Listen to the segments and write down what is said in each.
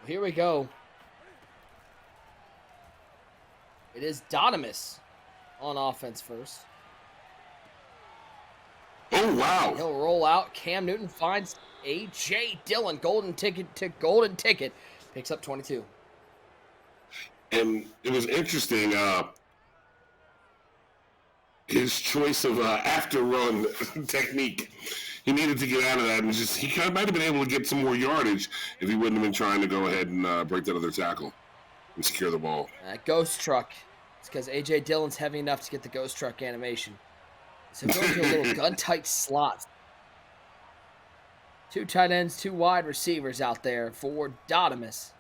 Here we go. It is DOTTIMUS on offense first. Oh, wow. And he'll roll out. Cam Newton finds A.J. Dillon. Golden ticket to golden ticket. Picks up 22. And it was interesting, his choice of after run technique. He needed to get out of that, and he kind of might have been able to get some more yardage if he wouldn't have been trying to go ahead and break that other tackle and secure the ball. Ghost truck. It's because A.J. Dillon's heavy enough to get the ghost truck animation. So going to a little gun-tight slot. 2 tight ends, 2 wide receivers out there for DOTTIMUS.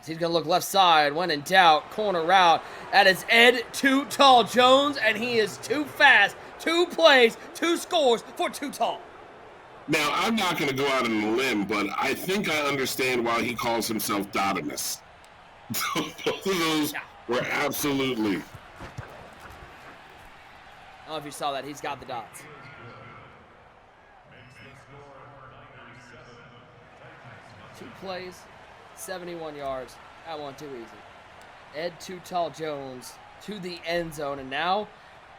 He's going to look left side. When in doubt, corner route. That is Ed Too Tall Jones, and he is too fast. 2 plays, 2 scores for Too Tall. Now, I'm not going to go out on a limb, but I think I understand why he calls himself DOTTIMUS. Both of those were absolutely. I don't know if you saw that. He's got the dots. Two plays, 71 yards. That one too easy. Ed Too Tall Jones to the end zone. And now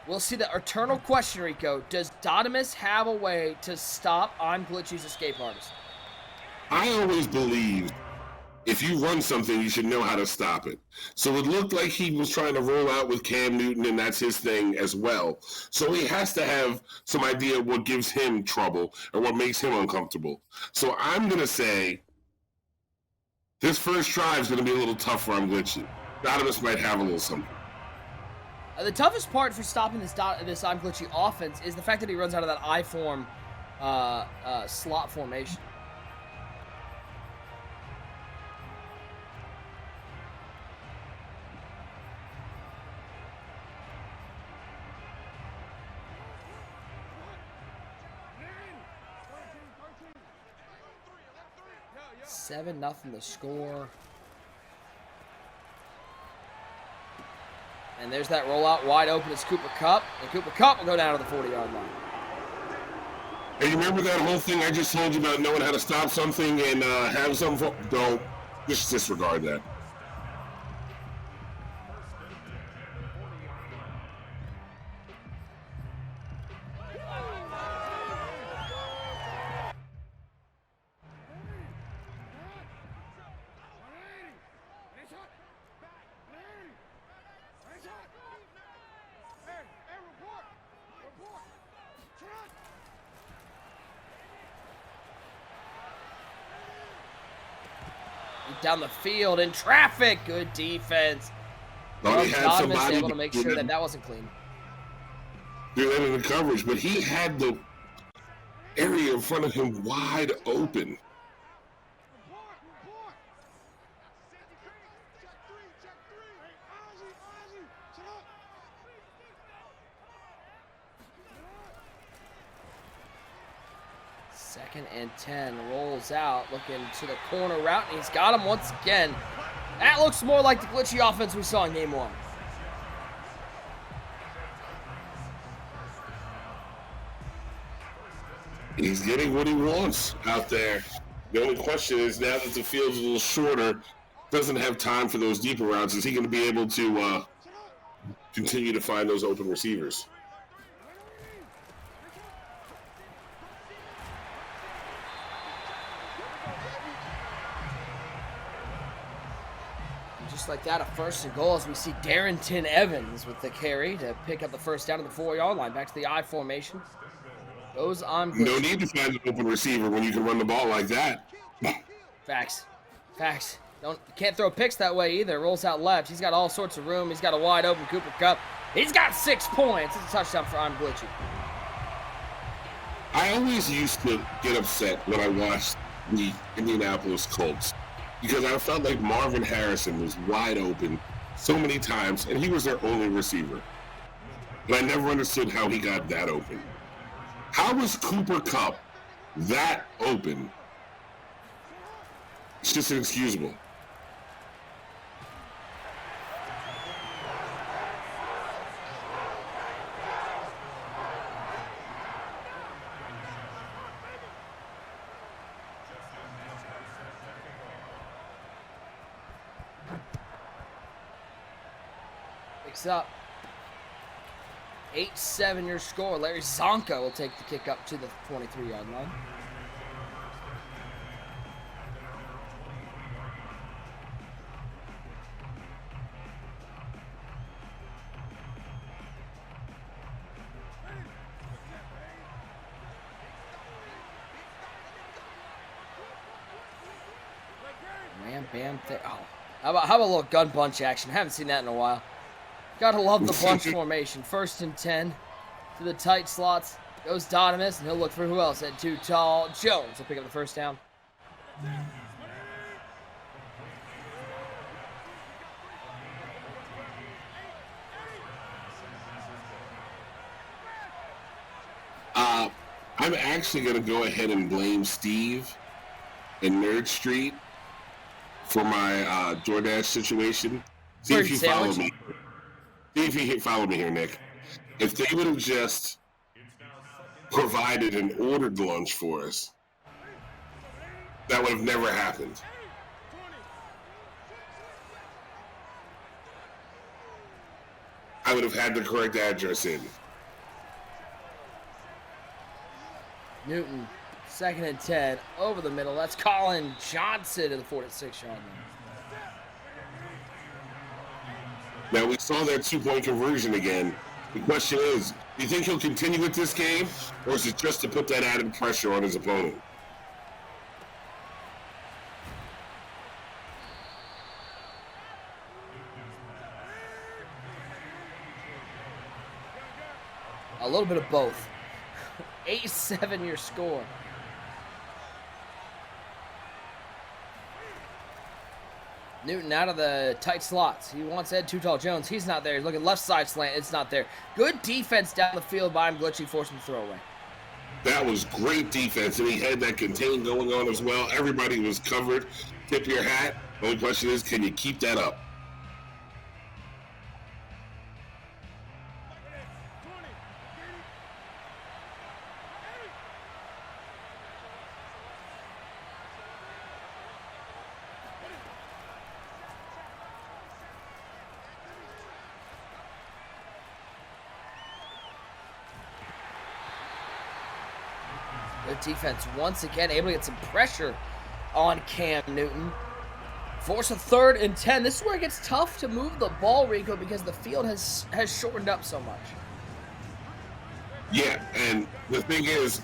we'll see the eternal question, Rico. Does DOTTIMUS have a way to stop I'm Glitchy's escape artist? I always believed if you run something, you should know how to stop it. So it looked like he was trying to roll out with Cam Newton, and that's his thing as well. So he has to have some idea of what gives him trouble or what makes him uncomfortable. So I'm going to say this first drive is going to be a little tough for I'm Glitchy. DOTTIMUS might have a little something. The toughest part for stopping this I'm Glitchy offense is the fact that he runs out of that I-form slot formation. $7-0 the score. And there's that rollout wide open. It's Cooper Kupp. And Cooper Kupp will go down to the 40-yard line. Hey, you remember that whole thing I just told you about knowing how to stop something and have something? Don't. Just disregard that. Down the field in traffic. Good defense. Thought he had somebody able to make sure that wasn't clean. They're in the coverage, but he had the area in front of him wide open. Second and 10, rolls out, looking to the corner route, and he's got him once again. That looks more like the glitchy offense we saw in game 1. He's getting what he wants out there. The only question is, now that the field's a little shorter, doesn't have time for those deeper routes, is he going to be able to continue to find those open receivers? Just like that, a 1st and goal as we see Darrington Evans with the carry to pick up the first down at the 4-yard line. Back to the I formation. Goes on. No need to find an open receiver when you can run the ball like that. Facts. Can't throw picks that way either. Rolls out left. He's got all sorts of room. He's got a wide open Cooper Kupp. He's got 6 points. It's a touchdown for I'm Glitchy. I always used to get upset when I watched the Indianapolis Colts, because I felt like Marvin Harrison was wide open so many times, and he was their only receiver. But I never understood how he got that open. How was Cooper Kupp that open? It's just inexcusable. kicks up. 8-7 your score. Larry Zonka will take the kick up to the 23-yard line. Bam. Oh, how about a little gun bunch action? Haven't seen that in a while. Gotta love the bunch formation. 1st and 10 to the tight slots. Goes DOTTIMUS, and he'll look for who else? At too tall. Jones will pick up the first down. I'm actually going to go ahead and blame Steve in Nerd Street for my DoorDash situation. See if you follow me. See if you follow me here, Nick. If they would have just provided an ordered lunch for us, that would have never happened. I would have had the correct address in. Newton, 2nd and 10, over the middle. That's Colin Johnson to the 46-yard line. Now, we saw that 2-point conversion again. The question is, do you think he'll continue with this game, or is it just to put that added pressure on his opponent? A little bit of both. 8-7 your score. Newton out of the tight slots. He wants Ed Too Tall Jones. He's not there. He's looking left side slant. It's not there. Good defense down the field by him. Glitchy forced him to throw away. That was great defense, and he had that contain going on as well. Everybody was covered. Tip your hat. The only question is, can you keep that up? Good defense once again, able to get some pressure on Cam Newton. Force a 3rd and 10. This is where it gets tough to move the ball, Rico, because the field has shortened up so much. Yeah, and the thing is,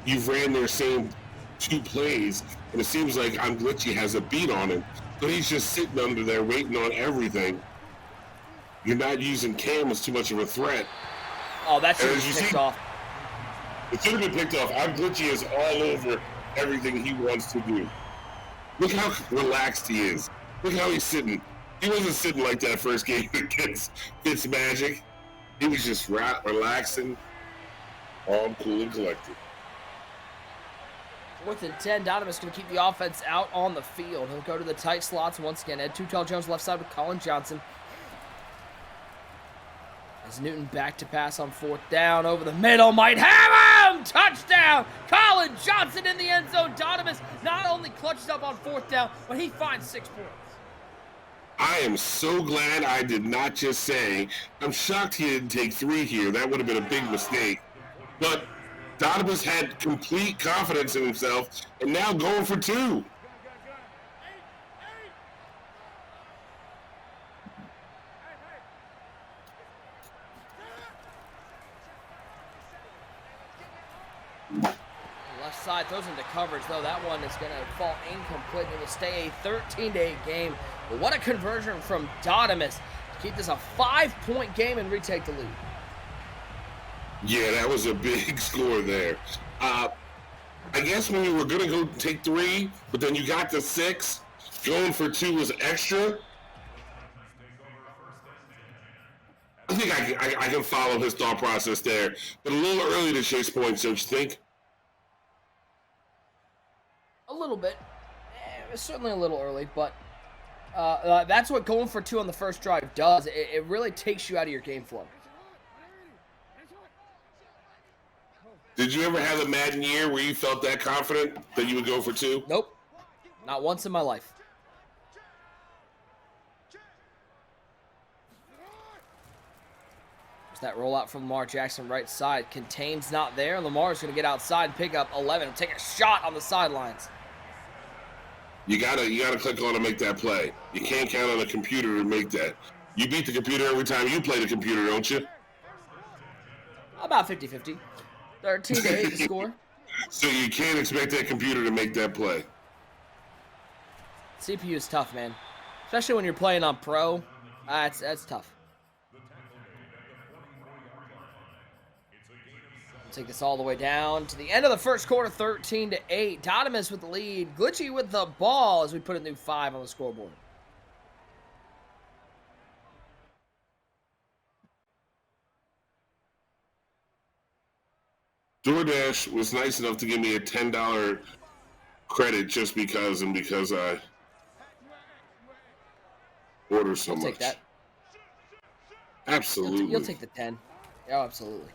you've ran their same 2 plays, and it seems like Glitchy has a beat on him, but he's just sitting under there waiting on everything. You're not using Cam as too much of a threat. Oh, that should be picked off. It should have been picked off. Glitchy is all over everything he wants to do. Look how relaxed he is. Look how he's sitting. He wasn't sitting like that first game against Fitzmagic. He was just relaxing, all cool and collected. 4th and 10. DOTTIMUS going to keep the offense out on the field. He'll go to the tight slots once again. Ed Too Tall Jones left side with Colin Johnson. As Newton back to pass on 4th down, over the middle, might have him! Touchdown! Colin Johnson in the end zone. DOTTIMUS not only clutches up on 4th down, but he finds 6 points. I am so glad I did not just say, I'm shocked he didn't take 3 here. That would have been a big mistake. But DOTTIMUS had complete confidence in himself, and now going for 2. Left side throws into coverage, though. That one is going to fall incomplete. It will stay a 13-8 game. But what a conversion from DOTTIMUS to keep this a 5-point game and retake the lead. Yeah, that was a big score there. I guess when you were going to go take 3, but then you got the 6, going for 2 was extra. I think I can follow his thought process there, but a little early to chase points, don't you think? A little bit. Certainly a little early, but that's what going for 2 on the first drive does. It really takes you out of your game flow. Did you ever have a Madden year where you felt that confident that you would go for 2? Nope. Not once in my life. That rollout from Lamar Jackson right side. Contains not there. Lamar's going to get outside and pick up 11. Take a shot on the sidelines. You gotta click on to make that play. You can't count on a computer to make that. You beat the computer every time you play the computer, don't you? About 50-50. 13-8 to score. So you can't expect that computer to make that play. CPU is tough, man. Especially when you're playing on pro. That's tough. Take this all the way down to the end of the first quarter, 13-8. DOTTIMUS with the lead. Glitchy with the ball as we put a new 5 on the scoreboard. DoorDash was nice enough to give me a $10 credit just because I order so much. Take that. Absolutely. You'll take the 10. Oh, absolutely.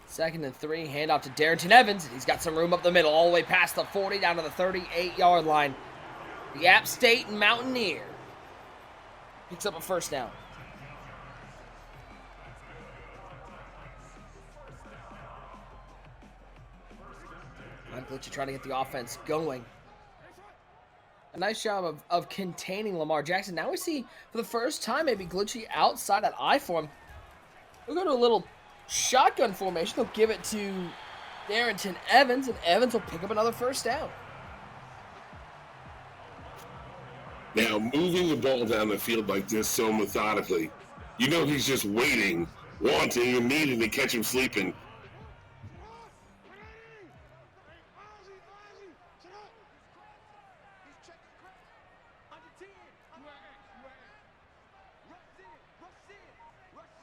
2nd and 3, handoff to Darrington Evans. He's got some room up the middle, all the way past the 40, down to the 38-yard line. The App State Mountaineer picks up a first down. Glitchy trying to get the offense going. A nice job of containing Lamar Jackson. Now we see, for the first time, maybe Glitchy outside that I form. We'll go to a little shotgun formation. They'll give it to Darrington Evans, and Evans will pick up another first down. Now, moving the ball down the field like this so methodically, you know he's just waiting, wanting, and needing to catch him sleeping.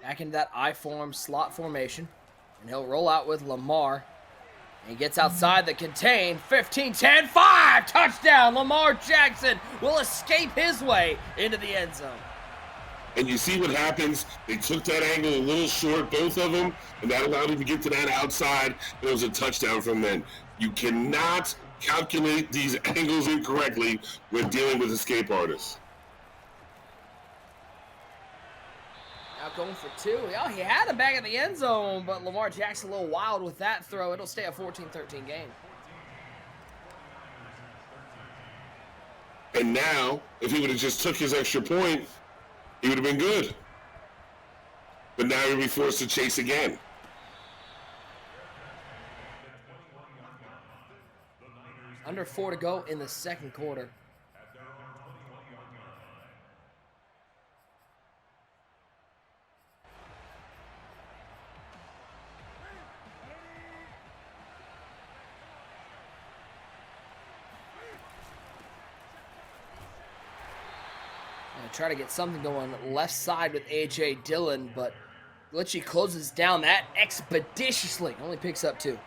Back into that I-form slot formation. And he'll roll out with Lamar. And he gets outside the contain. 15-10, 5! Touchdown! Lamar Jackson will escape his way into the end zone. And you see what happens? They took that angle a little short, both of them, and that allowed him to get to that outside. It was a touchdown from then. You cannot calculate these angles incorrectly when dealing with escape artists. Now going for 2. Oh, he had him back in the end zone, but Lamar Jackson a little wild with that throw. It'll stay a 14-13 game. And now, if he would have just took his extra point, he would have been good. But now he'll be forced to chase again. Under 4 to go in the second quarter. Try to get something going left side with A.J. Dillon, but Glitchy closes down that expeditiously. Only picks up 2.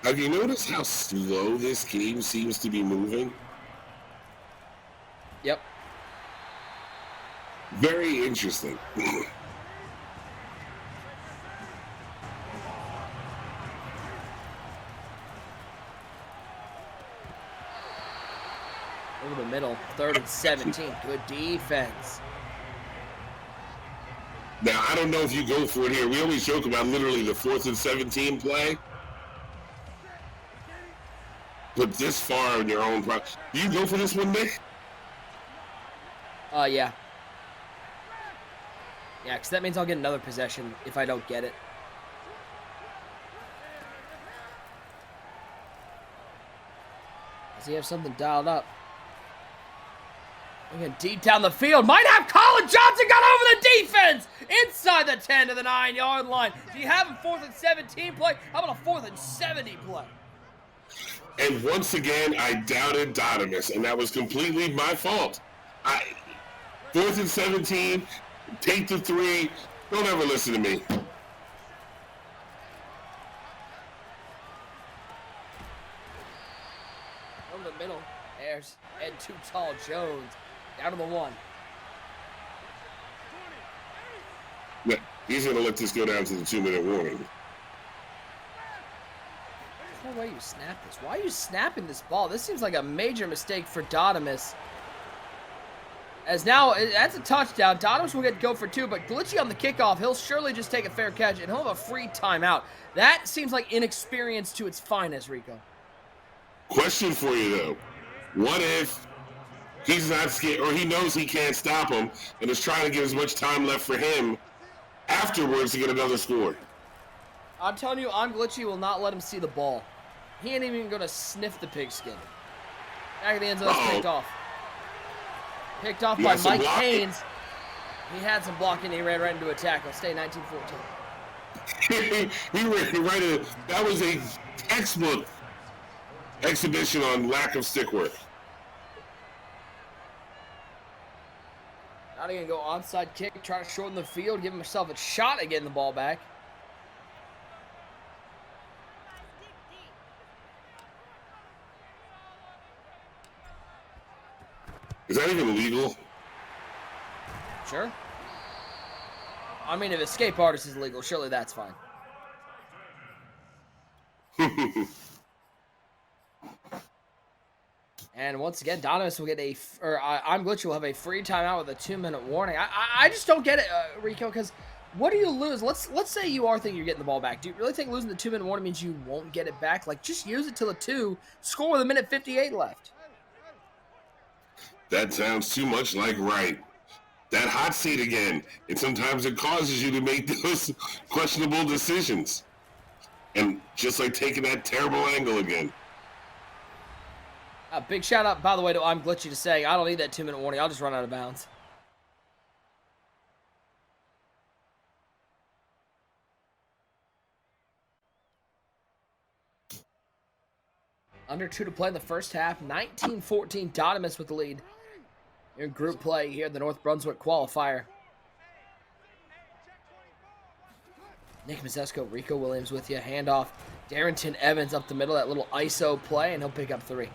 Have you noticed how slow this game seems to be moving? Yep. Very interesting. Over the middle, 3rd and 17. Good defense. Now, I don't know if you go for it here. We always joke about literally the 4th and 17 play. But this far on your own, do you go for this one, Nick? Yeah. Yeah, because that means I'll get another possession if I don't get it. Does he have something dialed up? Again, deep down the field. Might have Colin Johnson got over the defense! Inside the 10 to the 9-yard line. Do you have a 4th and 17 play? How about a 4th and 70 play? And once again, I doubted DOTTIMUS, and that was completely my fault. 4th and 17, take the 3. Don't ever listen to me. Over the middle. There's Ed Too Tall Jones. Down to the 1. Yeah, he's going to let this go down to the 2-minute warning. There's no way you snap this. Why are you snapping this ball? This seems like a major mistake for DOTTIMUS. As now, that's a touchdown. DOTTIMUS will get to go for 2, but Glitchy on the kickoff, he'll surely just take a fair catch, and he'll have a free timeout. That seems like inexperience to its finest, Rico. Question for you, though. What if he's not scared, or he knows he can't stop him, and is trying to get as much time left for him afterwards to get another score? I'm telling you, Glitchy will not let him see the ball. He ain't even going to sniff the pigskin. Back of the end zone, picked off. Picked off by Mike Haynes. He had some blocking. He ran right into a tackle. Stay 19-14. He ran right in. That was a textbook exhibition on lack of stick work. Now they're going to go onside kick, try to shorten the field, give himself a shot at getting the ball back. Is that even legal? Sure. I mean, if escape artist is legal, surely that's fine. And once again, DOTTIMUS will get Glitchy will have a free timeout with a 2-minute warning. I just don't get it, Rico, because what do you lose? Let's say you are thinking you're getting the ball back. Do you really think losing the 2-minute warning means you won't get it back? Like, just use it till the 2, score with 1:58 left. That sounds too much like right. That hot seat again. And sometimes it causes you to make those questionable decisions. And just like taking that terrible angle again. A big shout out, by the way, to I'm Glitchy to say, I don't need that 2-minute warning. I'll just run out of bounds. Under 2 to play in the first half. 19-14, DOTTIMUS with the lead. In group play here in the North Brunswick qualifier. Nick Mazesco, Rico Williams with you. Handoff. Darrington Evans up the middle. That little ISO play, and he'll pick up 3.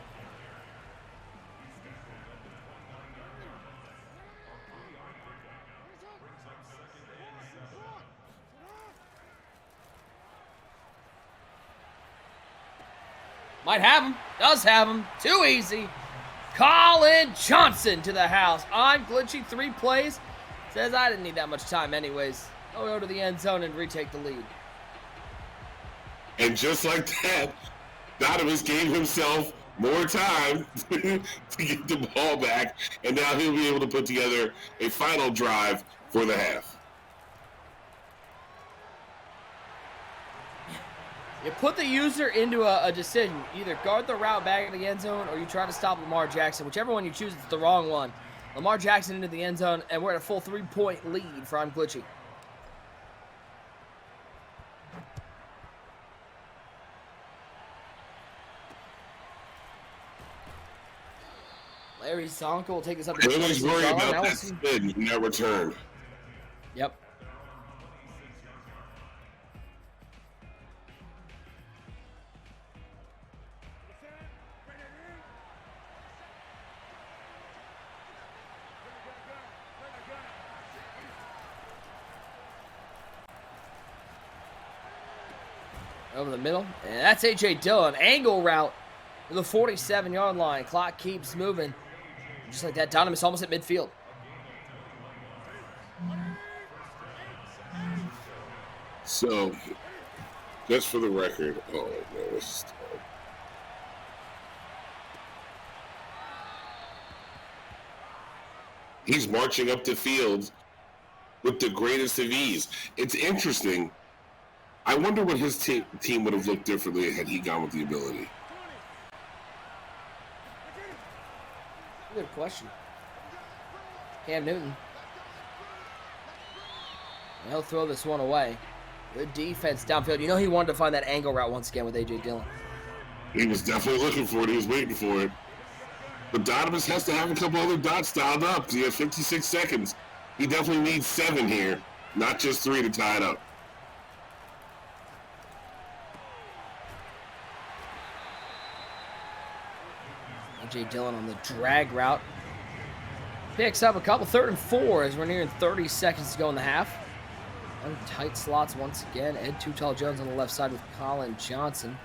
Might have him. Does have him. Too easy. Colin Johnson to the house. I'm Glitchy. 3 plays. Says I didn't need that much time anyways. I'll go to the end zone and retake the lead. And just like that, DOTTIMUS gave himself more time to get the ball back, and now he'll be able to put together a final drive for the half. You put the user into a decision. Either guard the route back in the end zone or you try to stop Lamar Jackson. Whichever one you choose, it's the wrong one. Lamar Jackson into the end zone, and we're at a full 3-point lead for I'm Glitchy. Larry Zonka will take this up to the Everyone's worried about that spin in that return. Yep. Over the middle, and that's A.J. Dillon. Angle route to the 47-yard line. Clock keeps moving. Just like that, DOTTIMUS almost at midfield. So, just for the record, oh no, this is terrible. He's marching up the field with the greatest of ease. It's interesting. I wonder what his team would have looked differently had he gone with the ability. Good question. Cam Newton. And he'll throw this one away. Good defense downfield. You know he wanted to find that angle route once again with A.J. Dillon. He was definitely looking for it. He was waiting for it. But DOTTIMUS has to have a couple other dots dialed up. He has 56 seconds. He definitely needs 7 here, not just 3 to tie it up. A.J. Dillon on the drag route. Picks up a couple. 3rd and 4 as we're nearing 30 seconds to go in the half. One tight slots once again. Ed Too Tall Jones on the left side with Colin Johnson.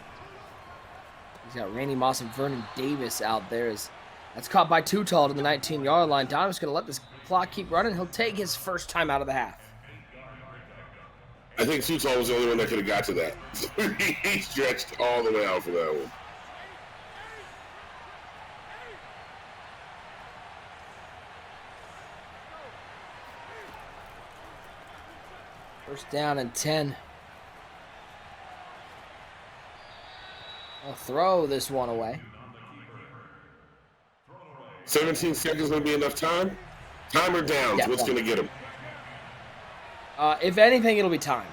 He's got Randy Moss and Vernon Davis out there as That's caught by Too Tall to the 19-yard line. Dotttimus going to let this clock keep running. He'll take his first time out of the half. I think Too Tall was the only one that could have got to that. He stretched all the way out for that one. First down and 10. I'll throw this one away. 17 seconds going to be enough time? Time or downs? Yeah, what's going to get him? If anything, it'll be time.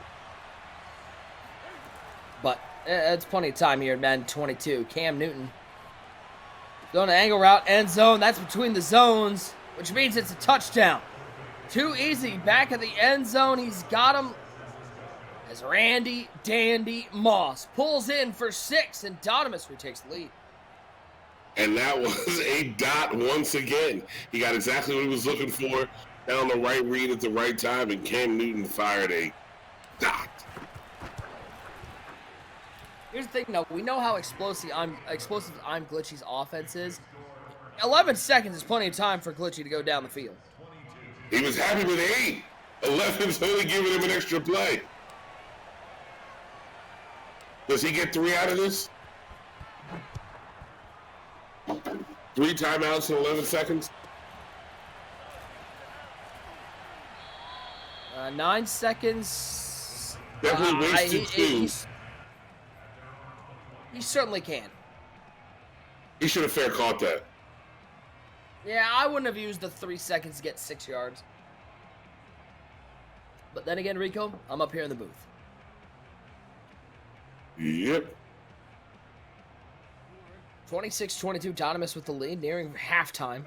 But it's plenty of time here in Madden 22. Cam Newton going to angle route, end zone. That's between the zones, which means it's a touchdown. Too easy. Back at the end zone. He's got him as Randy Dandy Moss pulls in for 6, and Dotttimus retakes the lead. And that was a dot once again. He got exactly what he was looking for. Down the right read at the right time, and Cam Newton fired a dot. Here's the thing, though. We know how explosive I'm Glitchy's offense is. 11 seconds is plenty of time for Glitchy to go down the field. He was happy with 8. 11's only giving him an extra play. Does he get 3 out of this? 3 timeouts in 11 seconds? 9 seconds. Definitely wasted 2. He certainly can. He should have fair caught that. Yeah, I wouldn't have used the 3 seconds to get 6 yards. But then again, Rico, I'm up here in the booth. Yep. 26-22, Dotttimus with the lead, nearing halftime.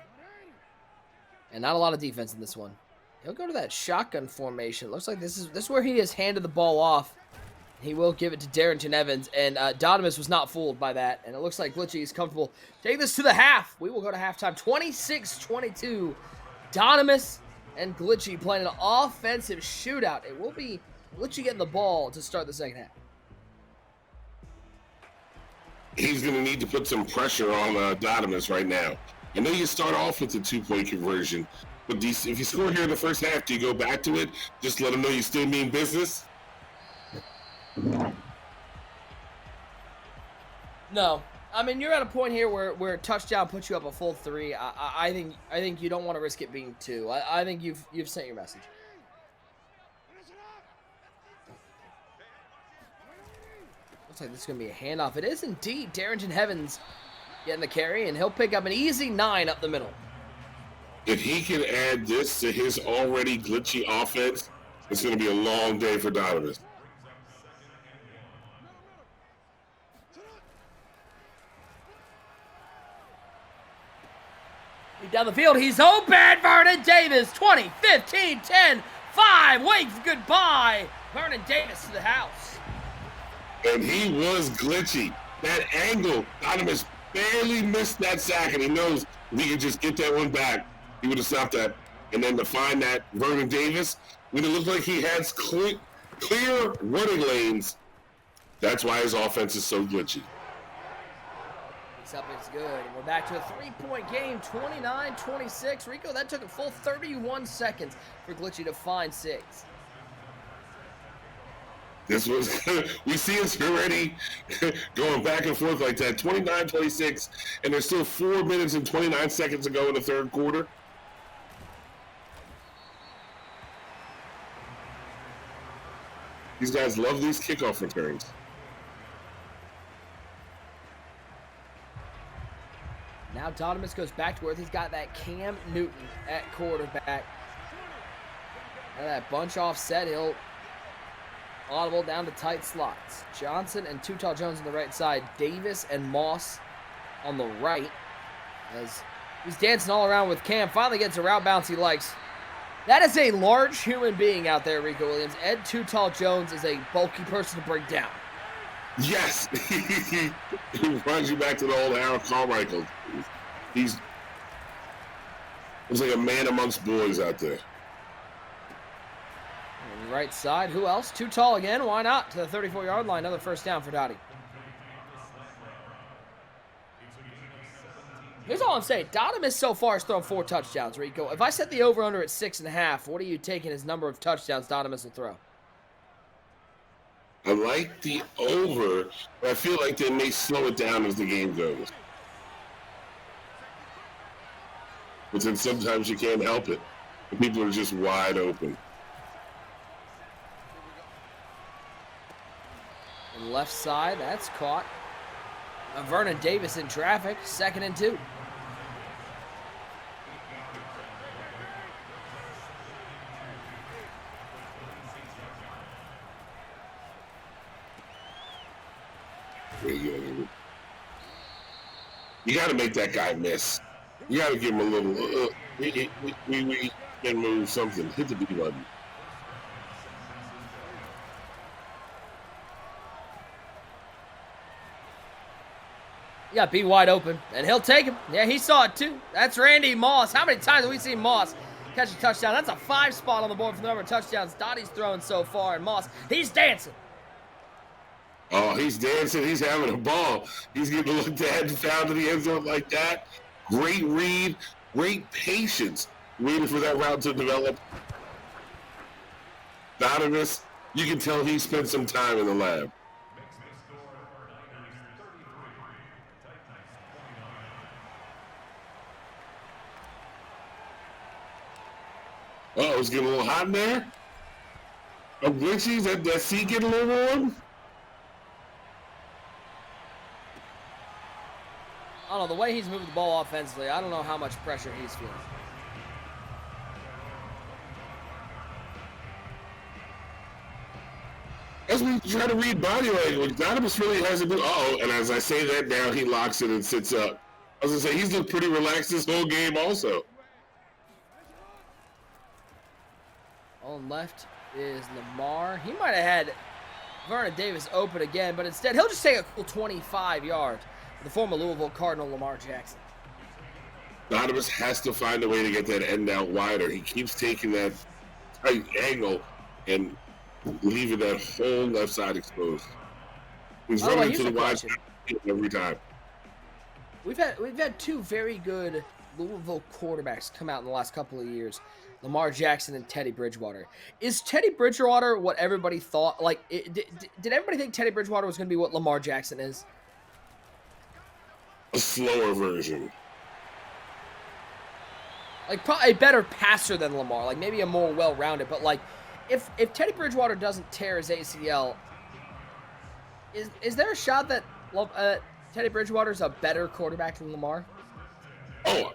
And not a lot of defense in this one. He'll go to that shotgun formation. Looks like this is where he has handed the ball off. He will give it to Darrington Evans, and Dotttimus was not fooled by that. And it looks like Glitchy is comfortable. Take this to the half. We will go to halftime. 26-22, Dotttimus and Glitchy playing an offensive shootout. It will be Glitchy getting the ball to start the second half. He's going to need to put some pressure on Dotttimus right now. I know you start off with the 2-point conversion, but if you score here in the first half, do you go back to it? Just let them know you still mean business? No. I mean, you're at a point here where touchdown puts you up a full 3. I think you don't want to risk it being 2. I think you've sent your message. Looks like this is going to be a handoff. It is indeed Darrington Evans getting the carry, and he'll pick up an easy 9 up the middle. If he can add this to his already glitchy offense, it's going to be a long day for Dotttimus. Down the field, he's open. Vernon Davis, 20, 15, 10, 5. Waves goodbye. Vernon Davis to the house. And he was glitchy. That angle, Dotttimus barely missed that sack, and he knows if he could just get that one back, he would have stopped that. And then to find that Vernon Davis, when it looked like he had clear running lanes, that's why his offense is so glitchy. Up is good. And we're back to a 3-point game, 29-26. Rico, that took a full 31 seconds for Glitchy to find 6. This was, we see us already going back and forth like that. 29-26, and there's still 4 minutes and 29 seconds to go in the third quarter. These guys love these kickoff returns. Now Dotttimus goes back to where he's got that Cam Newton at quarterback. Now that bunch offset, he'll audible down to tight slots. Johnson and Too Tall Jones on the right side. Davis and Moss on the right. As he's dancing all around with Cam. Finally gets a route bounce he likes. That is a large human being out there, Rico Williams. Ed Too Tall Jones is a bulky person to break down. Yes, he runs you back to the old Harold Carmichael. He's like a man amongst boys out there. On the right side, who else? Too Tall again, why not? To the 34-yard line, another first down for Dottie. Here's all I'm saying. DOTTIMUS so far has thrown 4 touchdowns, Rico. If I set the over-under at 6.5, what are you taking as number of touchdowns DOTTIMUS will throw? I like the over, but I feel like they may slow it down as the game goes. But then sometimes you can't help it. The people are just wide open. And left side, that's caught. Vernon Davis in traffic, 2nd and 2. You got to make that guy miss. You got to give him a little. We can move something. Hit the B button. You got B wide open, and he'll take him. Yeah, he saw it too. That's Randy Moss. How many times have we seen Moss catch a touchdown? That's a 5 spot on the board for the number of touchdowns Dottie's thrown so far, and Moss, he's dancing. Oh, he's dancing. He's having a ball. He's getting looked at and found in the end zone like that. Great read. Great patience. Waiting for that route to develop. DOTTIMUS, you can tell he spent some time in the lab. Oh, it's getting a little hot in there. Oh, glitchy. That seat getting a little warm? I don't know, the way he's moving the ball offensively, I don't know how much pressure he's feeling. As we try to read body language, DOTTIMUS really hasn't been. And as I say that now, he locks it and sits up. I was going to say, he's looked pretty relaxed this whole game also. On left is Lamar. He might have had Vernon Davis open again, but instead he'll just take a cool 25 yards. The former Louisville Cardinal Lamar Jackson. DOTTIMUS has to find a way to get that end out wider. He keeps taking that tight angle and leaving that whole left side exposed. He's running to the wide side every time. We've had 2 very good Louisville quarterbacks come out in the last couple of years. Lamar Jackson and Teddy Bridgewater. Is Teddy Bridgewater what everybody thought? Like, did everybody think Teddy Bridgewater was going to be what Lamar Jackson is? A slower version. Like, probably a better passer than Lamar. Like, maybe a more well-rounded. But, like, if Teddy Bridgewater doesn't tear his ACL, is there a shot that Teddy Bridgewater is a better quarterback than Lamar? Better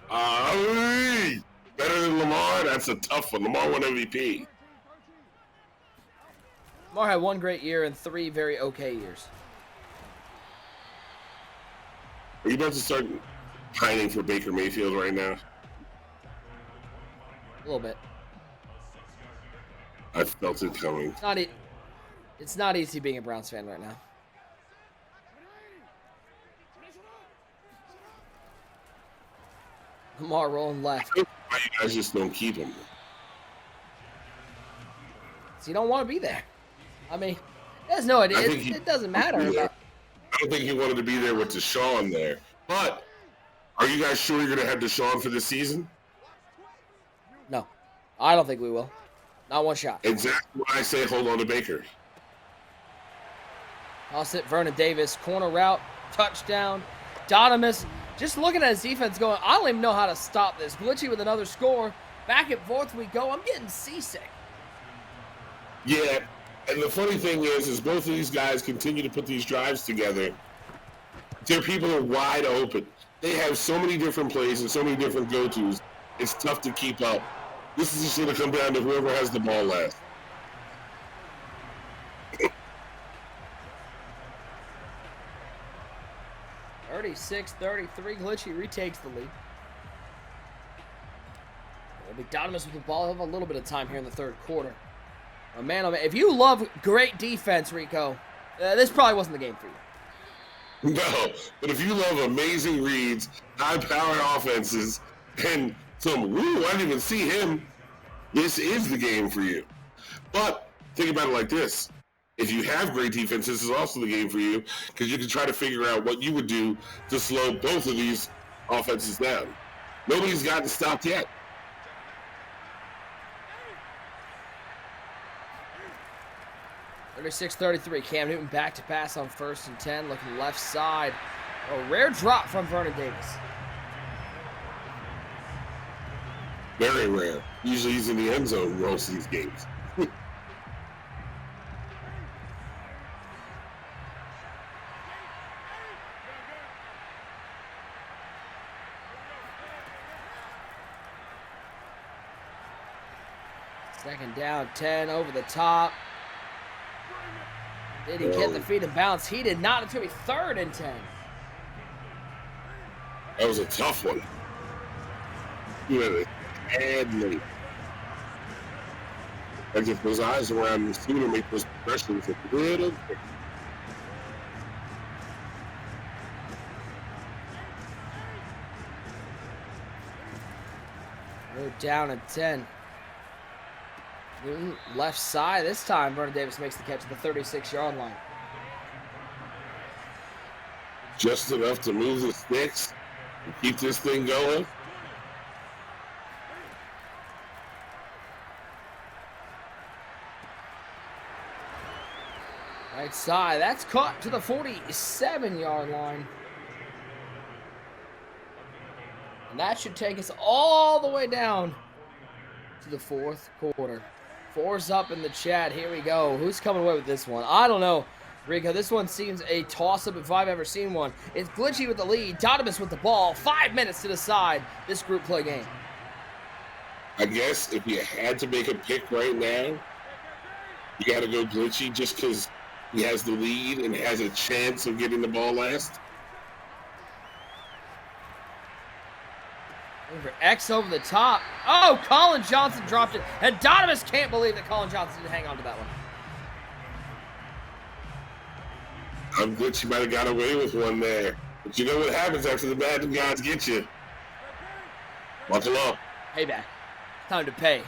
than Lamar? That's a tough one. Lamar won MVP. Lamar had 1 great year and 3 very okay years. Are you about to start pining for Baker Mayfield right now? A little bit. I felt it coming. It's not easy being a Browns fan right now. Lamar rolling left. Why you guys just don't keep him? So you don't want to be there. I mean, there's no idea. It doesn't matter. I don't think he wanted to be there with Deshaun there. But are you guys sure you're going to have Deshaun for this season? No. I don't think we will. Not one shot. Exactly what I say, hold on to Baker. I'll sit Vernon Davis. Corner route. Touchdown. DOTTIMUS. Just looking at his defense going, I don't even know how to stop this. Glitchy with another score. Back and forth we go. I'm getting seasick. Yeah. And the funny thing is both of these guys continue to put these drives together. Their people are wide open. They have so many different plays and so many different go-tos. It's tough to keep up. This is just going to come down to whoever has the ball last. 36-33, Glitchy retakes the lead. DOTTIMUS with the ball. He'll have a little bit of time here in the 3rd quarter. Oh man, if you love great defense, Rico, this probably wasn't the game for you. No, but if you love amazing reads, high-powered offenses, and some, I didn't even see him, this is the game for you. But think about it like this. If you have great defense, this is also the game for you, because you can try to figure out what you would do to slow both of these offense is down. Nobody's gotten stopped yet. 36-33. Cam Newton back to pass on 1st and 10. Looking left side. A rare drop from Vernon Davis. Very rare. Usually he's in the end zone most of these games. Second down, 10 over the top. Did he get the feet and bounce? He did not. It's going to be 3rd and 10. That was a tough one. You had a bad late. Like if those eyes around the sooner make those progressions a little bit. We're down at 10. Newton, left side. This time, Vernon Davis makes the catch at the 36-yard line. Just enough to move the sticks and keep this thing going. Right side. That's caught to the 47-yard line. And that should take us all the way down to the 4th quarter. 4's up in the chat. Here we go. Who's coming away with this one? I don't know, Rico. This one seems a toss-up if I've ever seen one. It's Glitchy with the lead. DOTTIMUS with the ball. 5 minutes to decide this group play game. I guess if you had to make a pick right now, you got to go Glitchy just because he has the lead and has a chance of getting the ball last. Over X over the top. Oh, Colin Johnson dropped it. And DOTTIMUS can't believe that Colin Johnson didn't hang on to that one. I'm glad you might have got away with one there. But you know what happens after the Madden gods get you. Buckle up. Payback. Time to pay.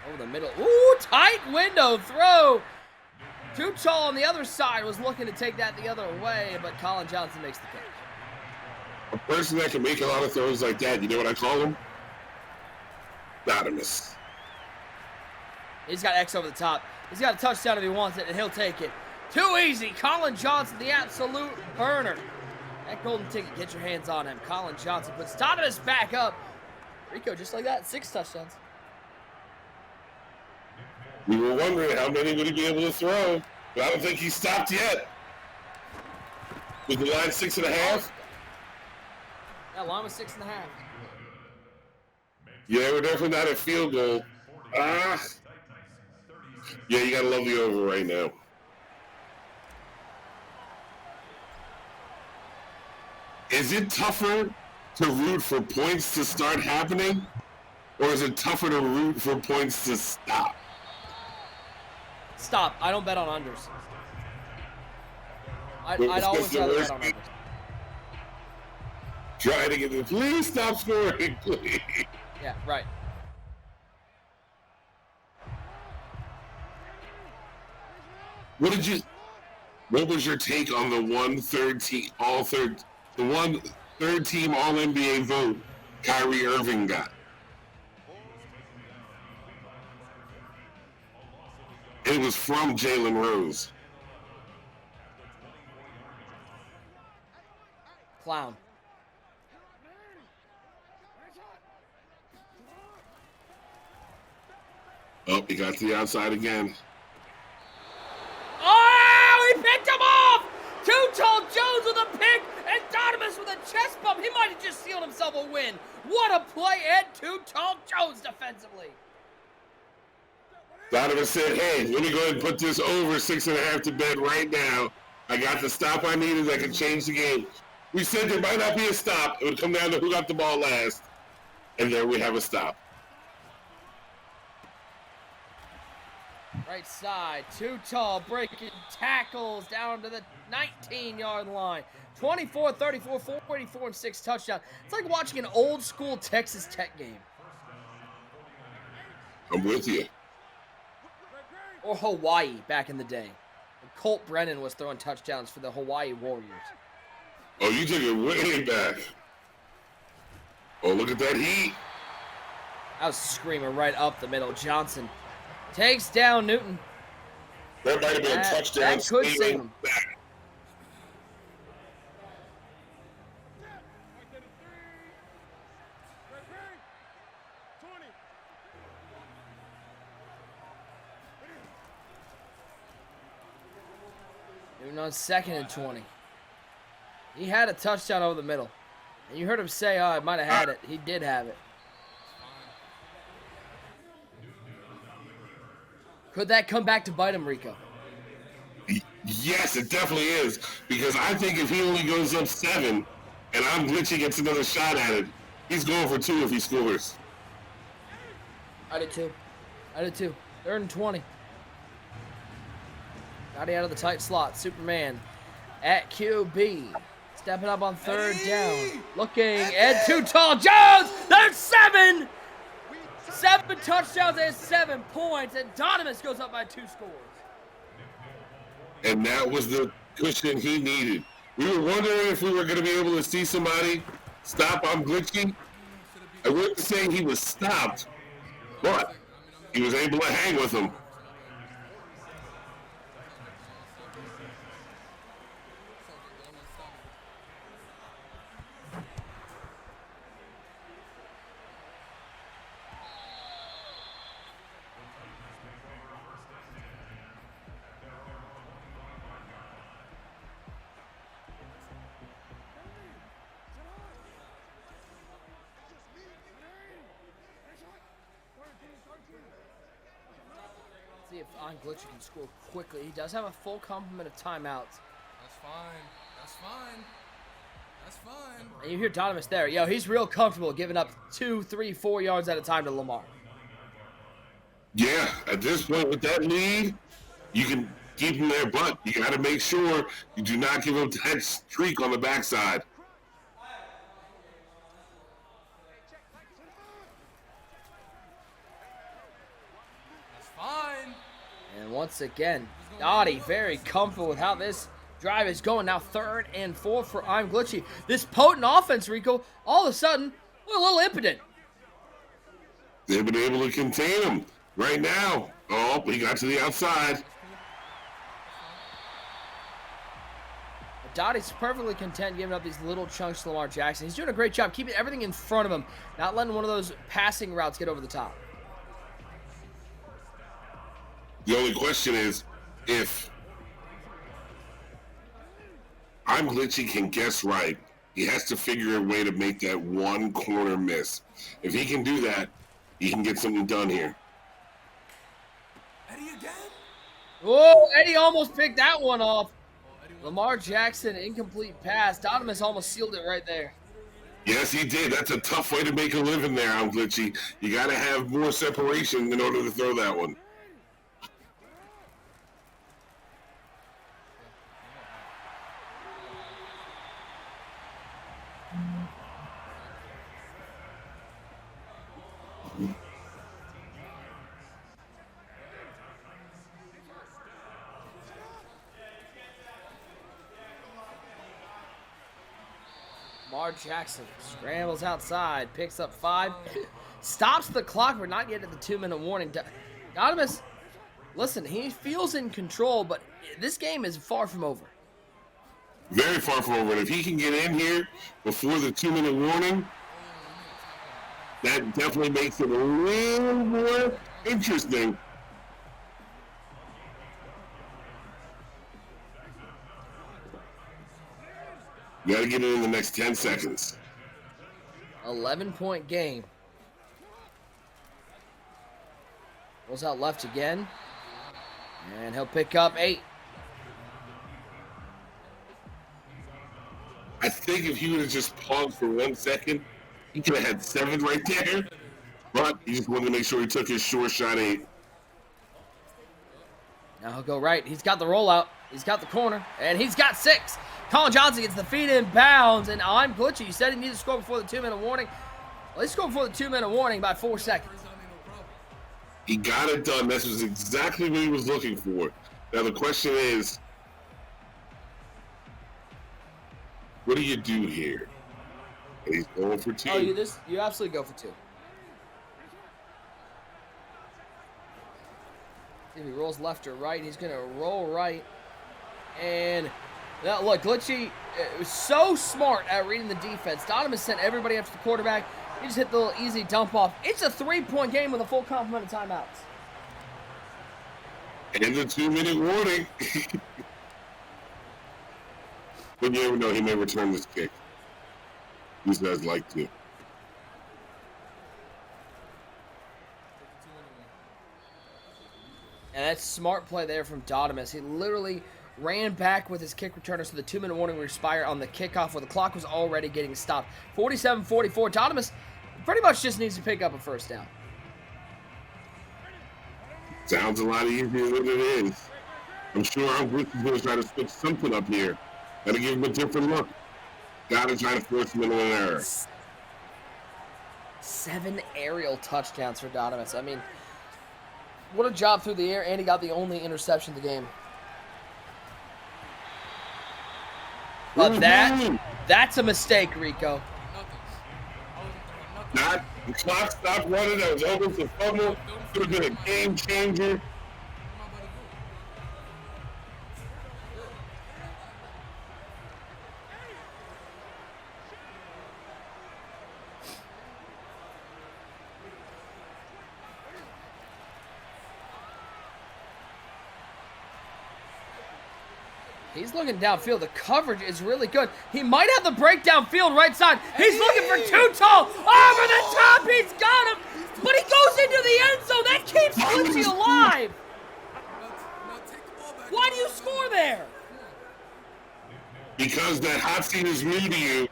Over the middle. Ooh, tight window throw. Too tall on the other side was looking to take that the other way, but Colin Johnson makes the catch. A person that can make a lot of throws like that, you know what I call him? DOTTIMUS. He's got X over the top. He's got a touchdown if he wants it, and he'll take it. Too easy. Colin Johnson, the absolute burner. That golden ticket, get your hands on him. Colin Johnson puts DOTTIMUS back up. Rico, just like that, 6 touchdowns. We were wondering how many would he be able to throw, but I don't think he stopped yet. Was the line 6.5? Yeah, line was 6.5. Yeah, we're definitely not at field goal. Yeah, you gotta love the over right now. Is it tougher to root for points to start happening, or is it tougher to root for points to stop? Stop. I don't bet on unders. I'd always rather bet on unders. Try to get the please stop scoring, please. Yeah, right. What was your take on the third team All NBA vote Kyrie Irving got? It was from Jalen Rose. Clown. Oh, he got to the outside again. Oh, he picked him off! Too Tall Jones with a pick, and DOTTIMUS with a chest bump. He might have just sealed himself a win. What a play, and Too Tall Jones defensively. DOTTIMUS said, hey, let me go ahead and put this over 6.5 to bed right now. I got the stop I needed that could change the game. We said there might not be a stop. It would come down to who got the ball last. And there we have a stop. Right side, Too Tall breaking tackles down to the 19-yard line. 24-34, 484 and 6 touchdowns. It's like watching an old school Texas Tech game. I'm with you. or Hawaii back in the day. Colt Brennan was throwing touchdowns for the Hawaii Warriors. Oh, you took it way back. Oh, look at that heat. I was screaming right up the middle. Johnson takes down Newton. That might have been a touchdown. That could save him. Newton on 2nd and 20. He had a touchdown over the middle. And you heard him say, oh, I might have had it. He did have it. Could that come back to bite him, Rico? Yes, it definitely is. Because I think if he only goes up 7 and I'm glitchy gets another shot at it, he's going for 2 if he scores. I did too. 3rd and 20. Got out of the tight slot. Superman at QB. Stepping up on 3rd down. Looking. Ed too tall. Jones! There's 7! 7 touchdowns and 7 points. And DOTTIMUS goes up by 2 scores. And that was the cushion he needed. We were wondering if we were going to be able to see somebody stop on glitchy. I wouldn't say he was stopped, but he was able to hang with him. See if Glitchy can score quickly. He does have a full complement of timeouts. That's fine. That's fine. That's fine. And you hear DOTTIMUS there. Yo, he's real comfortable giving up 2, 3, 4 yards at a time to Lamar. Yeah, at this point with that lead, you can keep him there, but you got to make sure you do not give him that streak on the backside. And once again, Dottie very comfortable with how this drive is going. Now 3rd and 4 for I'm Glitchy. This potent offense, Rico, all of a sudden, we're a little impotent. They've been able to contain him right now. Oh, he got to the outside. Dottie's perfectly content giving up these little chunks to Lamar Jackson. He's doing a great job keeping everything in front of him, not letting one of those passing routes get over the top. The only question is if I'm Glitchy can guess right, he has to figure a way to make that one corner miss. If he can do that, he can get something done here. Eddie again? Oh, Eddie almost picked that one off. Lamar Jackson, incomplete pass. DOTTIMUS almost sealed it right there. Yes, he did. That's a tough way to make a living there, I'm Glitchy. You got to have more separation in order to throw that one. Lamar Jackson scrambles outside, picks up 5, stops the clock. We're not yet at the 2-minute warning. DOTTIMUS, listen, he feels in control, but this game is far from over. Very far from over. And if he can get in here before the 2-minute warning, that definitely makes it a little more interesting. You got to get it in the next 10 seconds. 11-point game. Goes out left again. And he'll pick up 8. I think if he would have just paused for 1 second, he could have had 7 right there. But he just wanted to make sure he took his short shot 8. Now he'll go right. He's got the rollout. He's got the corner. And he's got 6. Colin Johnson gets the feet in bounds. And I'm Glitchy. You said he needed to score before the 2-minute warning. Well, he scored before the 2-minute warning by 4 seconds. He got it done. This was exactly what he was looking for. Now the question is, what do you do here? And he's going for 2. Oh, you absolutely go for 2. If he rolls left or right, he's going to roll right. And now, look, Glitchy was so smart at reading the defense. DOTTIMUS sent everybody after the quarterback. He just hit the little easy dump off. It's a 3-point game with a full complement of timeouts. And the 2-minute warning. But you never know, he may return this kick. These guys like to. And that's smart play there from DOTTIMUS. He literally ran back with his kick returner, so the 2-minute warning will expire on the kickoff where the clock was already getting stopped. 47-44. DOTTIMUS pretty much just needs to pick up a first down. Sounds a lot easier than it is. I'm sure our group is going to try to switch something up here. Got to give him a different look. Got to try to force him into an error. 7 aerial touchdowns for DOTTIMUS. I mean, what a job through the air, and he got the only interception of the game. But that's a mistake, Rico. Not the clock stopped running. That was open for fumble. Could have been a game changer. He's looking downfield. The coverage is really good. He might have the breakdown field right side. He's looking for too tall. Over the top. He's got him. But he goes into the end zone. That keeps Glitchy alive. Why do you score there? Because that hot seat is new to you,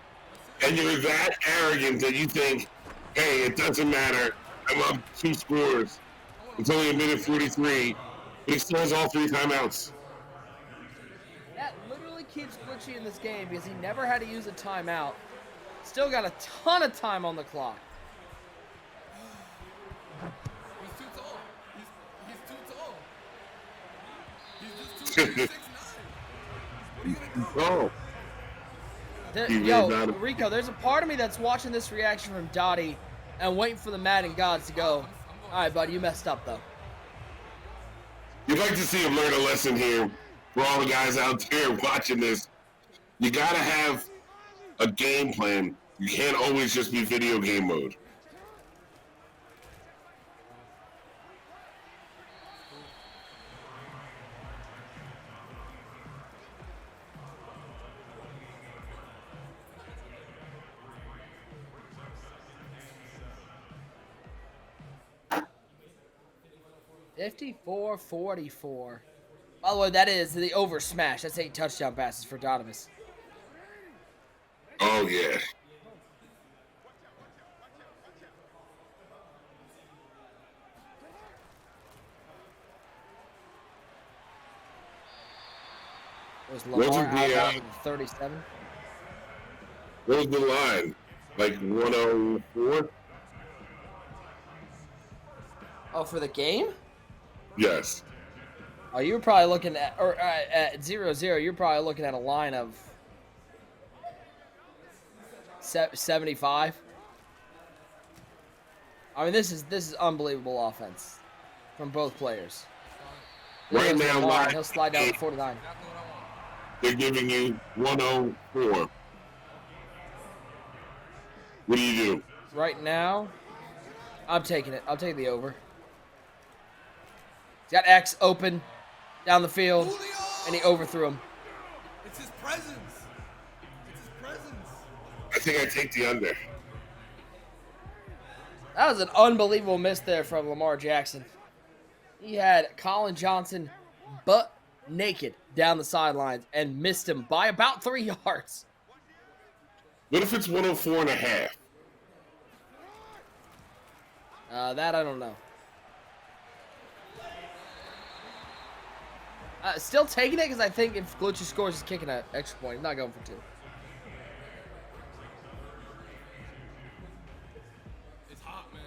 and you're that arrogant that you think, hey, it doesn't matter. I'm up 2 scores. It's only a minute 43. But he still has all 3 timeouts. That literally keeps Glitchy in this game because he never had to use a timeout. Still got a ton of time on the clock. He's too tall. He's too tall. He's just too 6'9". What are you gonna do? Yo, Rico, there's a part of me that's watching this reaction from Dottie and waiting for the Madden gods to go, all right, buddy, you messed up, though. You'd like to see him learn a lesson here for all the guys out there watching this. You got to have a game plan. You can't always just be video game mode. $54-44. By the way, that is the over smash. That's 8 touchdown passes for DOTTIMUS. Oh, yeah. Was Lamar out 37? What was the line? Like 104? Oh, for the game? Yes. Oh, you were probably looking at, or at 0-0, you're probably looking at a line of 75. I mean, this is unbelievable offense from both players. Right now, Lamar, he'll slide down to 49. They're giving you 104. What do you do? Right now, I'm taking it. I'll take the over. He's got X open down the field, and he overthrew him. It's his presence. It's his presence. I think I take the under. That was an unbelievable miss there from Lamar Jackson. He had Colin Johnson butt naked down the sidelines and missed him by about 3 yards. What if it's 104 and a half? That I don't know. Still taking it because I think if Glitchy scores, he's kicking an extra point. He's not going for 2. It's hot, man.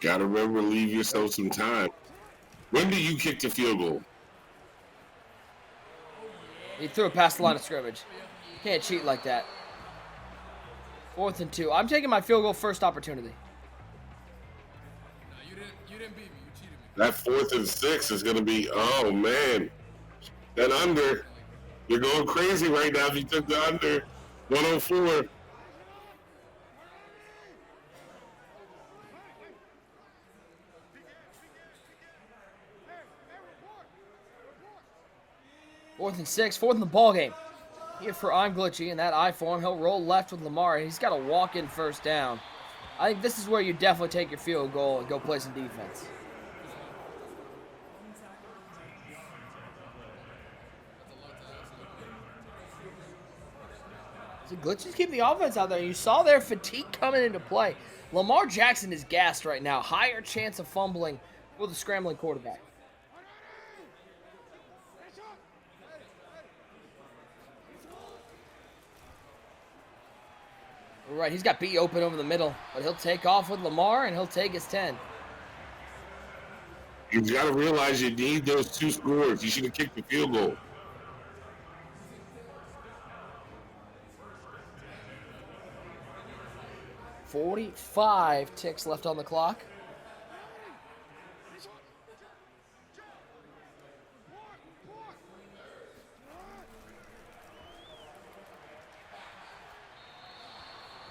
Gotta remember, leave yourself some time. When do you kick the field goal? He threw it past the line of scrimmage. Can't cheat like that. 4th and 2. I'm taking my field goal first opportunity. No, you didn't beat me. You cheated me. That 4th and 6 is gonna be, oh man. That under. You're going crazy right now if you took the under. 104. Fourth and 6, 4th in the ball game. Here for I'm Glitchy in that I form. He'll roll left with Lamar. He's got a walk-in first down. I think this is where you definitely take your field goal and go play some defense. So Glitches keep the offense out there. You saw their fatigue coming into play. Lamar Jackson is gassed right now. Higher chance of fumbling with a scrambling quarterback. All right, he's got B open over the middle, but he'll take off with Lamar, and he'll take his 10. You've got to realize you need those 2 scores. You should have kicked the field goal. .45 ticks left on the clock.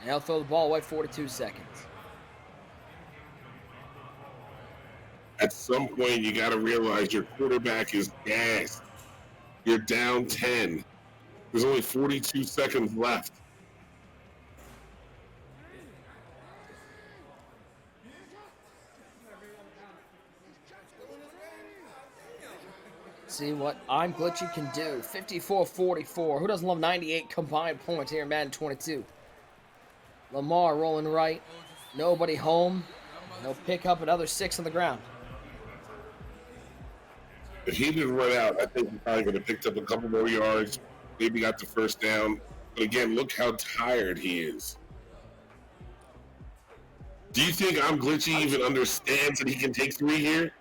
And he'll throw the ball away 42 seconds. At some point, you got to realize your quarterback is gassed. You're down 10. There's only 42 seconds left. See what I'm Glitchy can do. 54-44. Who doesn't love 98 combined points here in Madden 22? Lamar rolling right. Nobody home. They'll pick up another 6 on the ground. If he didn't run out, I think he probably could have picked up a couple more yards, maybe got the first down. But again, look how tired he is. Do you think I'm Glitchy even understands that he can take 3 here?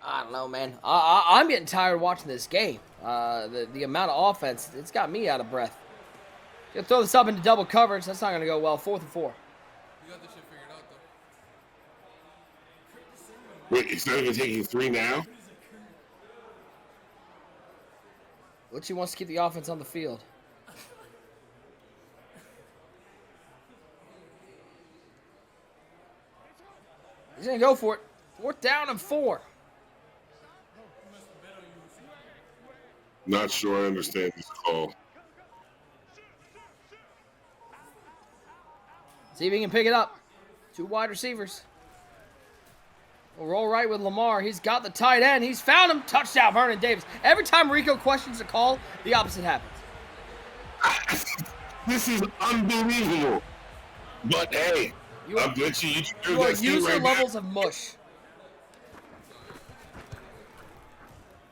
I don't know, man. I'm getting tired watching this game. The amount of offense, it's got me out of breath. Gonna throw this up into double coverage. That's not gonna go well. 4th and 4. You got this shit figured out, though. Wait, it's not even taking 3 now? Glitchy wants to keep the offense on the field. He's gonna go for it. 4th down and 4. Not sure I understand this call. See if he can pick it up. 2 wide receivers. We'll roll right with Lamar. He's got the tight end. He's found him. Touchdown, Vernon Davis. Every time Rico questions the call, the opposite happens. This is unbelievable. But hey, I'm Glitchy. You are user levels of mush.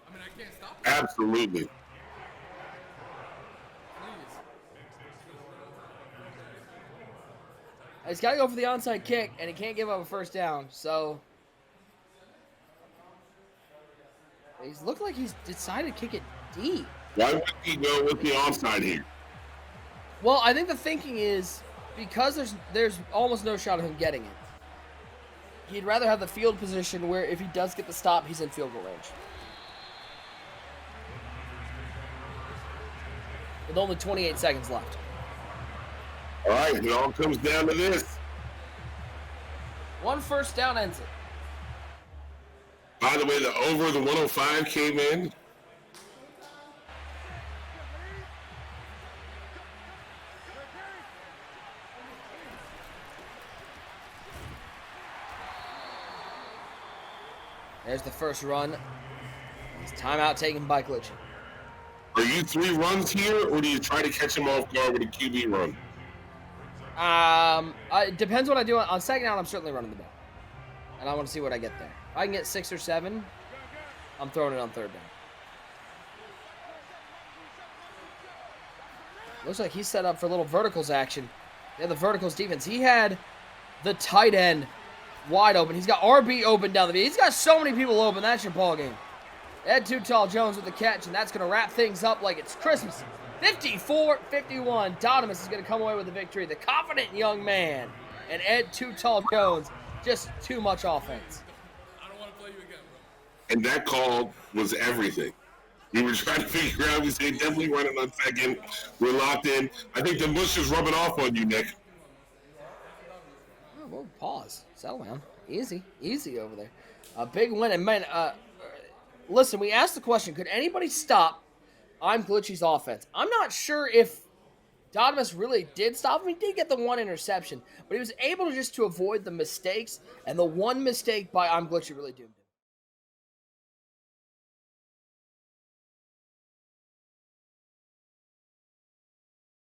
I mean, I can't stop it. Absolutely. Please. He's got to go for the onside kick, and he can't give up a first down. So he's looked like he's decided to kick it deep. Why would he go with the onside here? Well, I think the thinking is because there's almost no shot of him getting it. He'd rather have the field position where if he does get the stop, he's in field goal range. With only 28 seconds left. All right, it all comes down to this. 1 first down ends it. By the way, the over the 105 came in. There's the first run. It's timeout taken by Glitchy. Are you 3 runs here, or do you try to catch him off guard with a QB run? It depends what I do. On second down, I'm certainly running the ball. And I want to see what I get there. If I can get 6 or 7, I'm throwing it on 3rd down. Looks like he's set up for a little verticals action. Yeah, the verticals defense. He had the tight end wide open. He's got RB open down the field. He's got so many people open. That's your ball game. Ed Too Tall Jones with the catch, and that's going to wrap things up like it's Christmas. 54-51. DOTTIMUS is going to come away with the victory. The confident young man and Ed Too Tall Jones, just too much offense. I don't want to play you again, bro. And that call was everything. We were trying to figure out. We said definitely running on second. We're locked in. I think the mush is rubbing off on you, Nick. Oh, whoa, pause. Settle down. Easy over there. A big win. And man, listen, we asked the question, could anybody stop I'm Glitchy's offense? I'm not sure if DOTTIMUS really did stop him. He did get the one interception, but he was able to avoid the mistakes, and the one mistake by I'm Glitchy really doomed him.